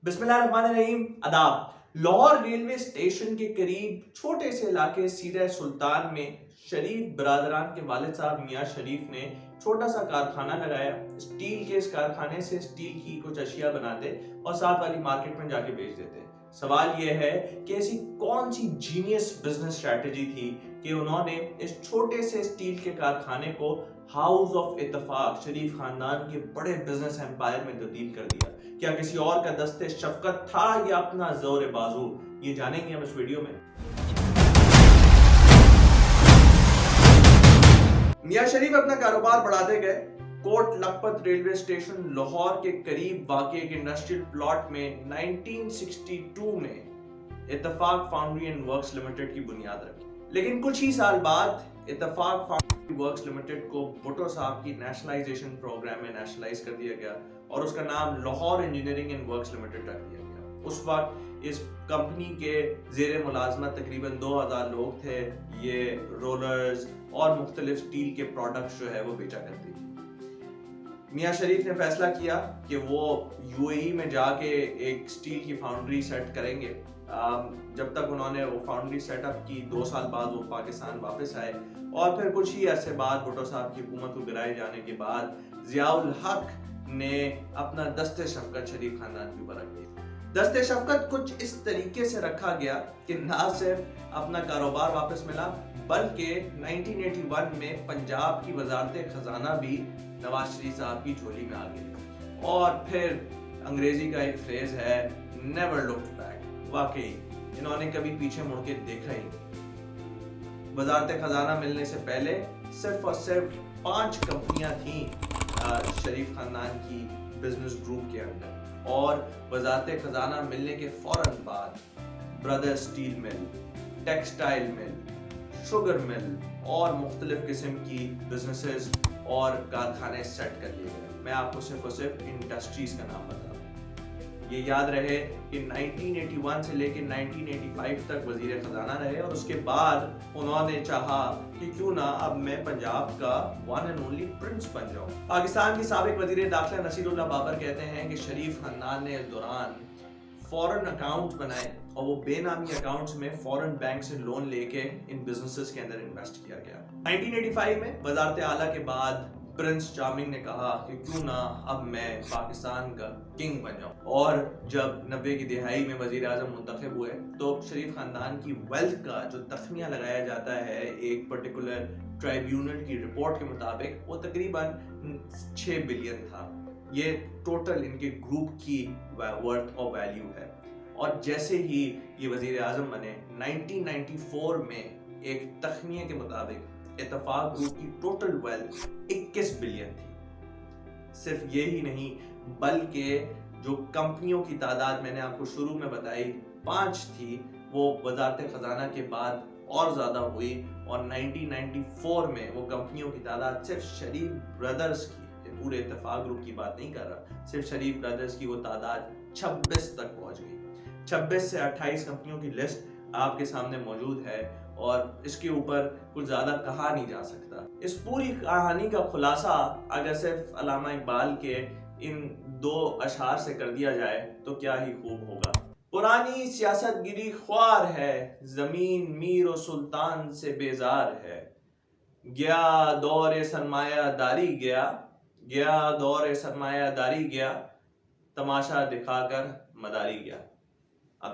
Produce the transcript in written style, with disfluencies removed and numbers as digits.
बिस्मिल्लाहिर्रहमानिर्रहीम। आदाब। Lahore railway station के करीब छोटे से इलाके सीरा सुल्तान में शरीफ बरादरान के वालिद साहब मियाँ शरीफ ने छोटा सा कारखाना लगाया। स्टील के इस कारखाने से स्टील की कुछ अशिया बनाते और साथ वाली मार्केट में जाके बेच देते। सवाल यह है कि ऐसी कौन सी जीनियस बिजनेस स्ट्रेटेजी थी कि उन्होंने इस छोटे से स्टील के कारखाने को हाउस ऑफ इत्तेफाक शरीफ खानदान के बड़े बिजनेस एम्पायर में तब्दील कर दिया। क्या किसी और का दस्ते शफकत था या अपना जोर बाजू, ये जानेंगे हम इस वीडियो में। मियां शरीफ अपना कारोबार बढ़ाते गए। कोट लखपत रेलवे स्टेशन लाहौर के करीब वाक़ एक इंडस्ट्रियल प्लॉट में 1962 में इत्तेफाक फाउंड्री एंड वर्क्स लिमिटेड की बुनियाद रखी। लेकिन कुछ ही साल बाद इत्तेफाक फाउंड्री वर्क्स लिमिटेड को भुट्टो साहब की नेशनलाइजेशन प्रोग्राम में नेशनलाइज कर दिया गया और उसका नाम Lahore engineering and works limited रख दिया गया। उस वक्त इस कंपनी के ज़ेर मुलाजमत तकरीबन 2000 लोग थे। ये रोलर्स और मुख्तलिफ स्टील के प्रोडक्ट्स जो है वो बेचा करती थी। मियां शरीफ ने फैसला किया कि वो यूएई में जाके एक स्टील की फाउंड्री सेट करेंगे। जब तक उन्होंने वो फाउंड्री सेटअप की 2 साल बाद वो पाकिस्तान वापस आए और फिर कुछ ही अरसे बाद भुट्टो साहब की हुकूमत को गिराए जाने के बाद ज़ियाउल हक ने अपना दस्ते शफकत शरीफ खानदान के ऊपर रख दिया। दस्ते शफकत कुछ इस तरीके से रखा गया कि ना सिर्फ अपना कारोबार वापस मिला बल्कि 1981 में पंजाब की वजारत खजाना भी नवाज शरीफ साहब की झोली में आ गई। और फिर अंग्रेजी का एक फ्रेज है, नेवर लुक्ड बैक। वाकई इन्होंने कभी पीछे मुड़ के देखा ही नहीं। वजारत खजाना मिलने से पहले सिर्फ और सिर्फ 5 कंपनियां थीं शरीफ खानदान की बिजनेस ग्रुप के अंदर, और वजारत खजाना मिलने के फौरन बाद brother steel mill, textile mill, sugar mill और मुख्तलिफ किस्म की बिजनेसेस और कारखाने सेट कर लिए गए। मैं आपको सिर्फ और सिर्फ इंडस्ट्रीज का नाम बता रहा हूँ। ये याद रहे कि 1981 से लेकर 1985 तक वजीर खजाना रहे और उसके बाद उन्होंने चाहा कि क्यों ना अब मैं पंजाब का वन एंड ओनली प्रिंस बन जाऊं। पाकिस्तान के साबिक वजीर दाखिला नसीरुल्लाह बाबर कहते हैं कि शरीफ खानदान ने इस दौरान फॉरेन अकाउंट्स बनाए और वो बेनामी अकाउंट्स में फॉरेन बैंक से लोन लेके इन बिजनेसेस के अंदर इन्वेस्ट किया गया। 1985 में वजारत आला के बाद प्रिंस चार्मिंग ने कहा कि क्यों ना अब मैं पाकिस्तान का किंग बन जाऊं। और जब 90 की दिहाई में वजीर आजम मुंतखब हुए तो शरीफ खानदान की वेल्थ का जो तखमिया लगाया जाता है एक पर्टिकुलर ट्राइब्यूनल की रिपोर्ट के मुताबिक वो तकरीबन 6 बिलियन था। ये टोटल इनके ग्रुप की वर्थ और वैल्यू है। और जैसे ही ये वजीर आजम बने 1994 में एक तखमिया के मुताबिक इत्तेफाक ग्रुप की टोटल वेल्थ 21 बिलियन थी। सिर्फ ये ही नहीं बल्कि जो कंपनियों की तादाद मैंने आपको शुरू में बताई 5 थी, वो वजारत खजाना के बाद और ज्यादा हुई और 1994 में वो कंपनियों की तादाद सिर्फ शरीफ ब्रदर्स की, पूरे इत्तेफाक ग्रुप की बात नहीं कर रहा, सिर्फ शरीफ ब्रदर्स की वो तादाद 26 तक पहुंच गई। 26 से 28 कंपनियों की लिस्ट आपके सामने मौजूद है और इसके ऊपर कुछ ज्यादा कहा नहीं जा सकता। इस पूरी कहानी का खुलासा अगर सिर्फ अल्लामा इकबाल के इन 2 अशआर से कर दिया जाए तो क्या ही खूब होगा। पुरानी सियासत गिरी ख्वार है, जमीन मीर और सुल्तान से बेजार है। गया दौर सरमायादारी गया, गया दौर सरमायादारी गया, तमाशा दिखाकर मदारी गया।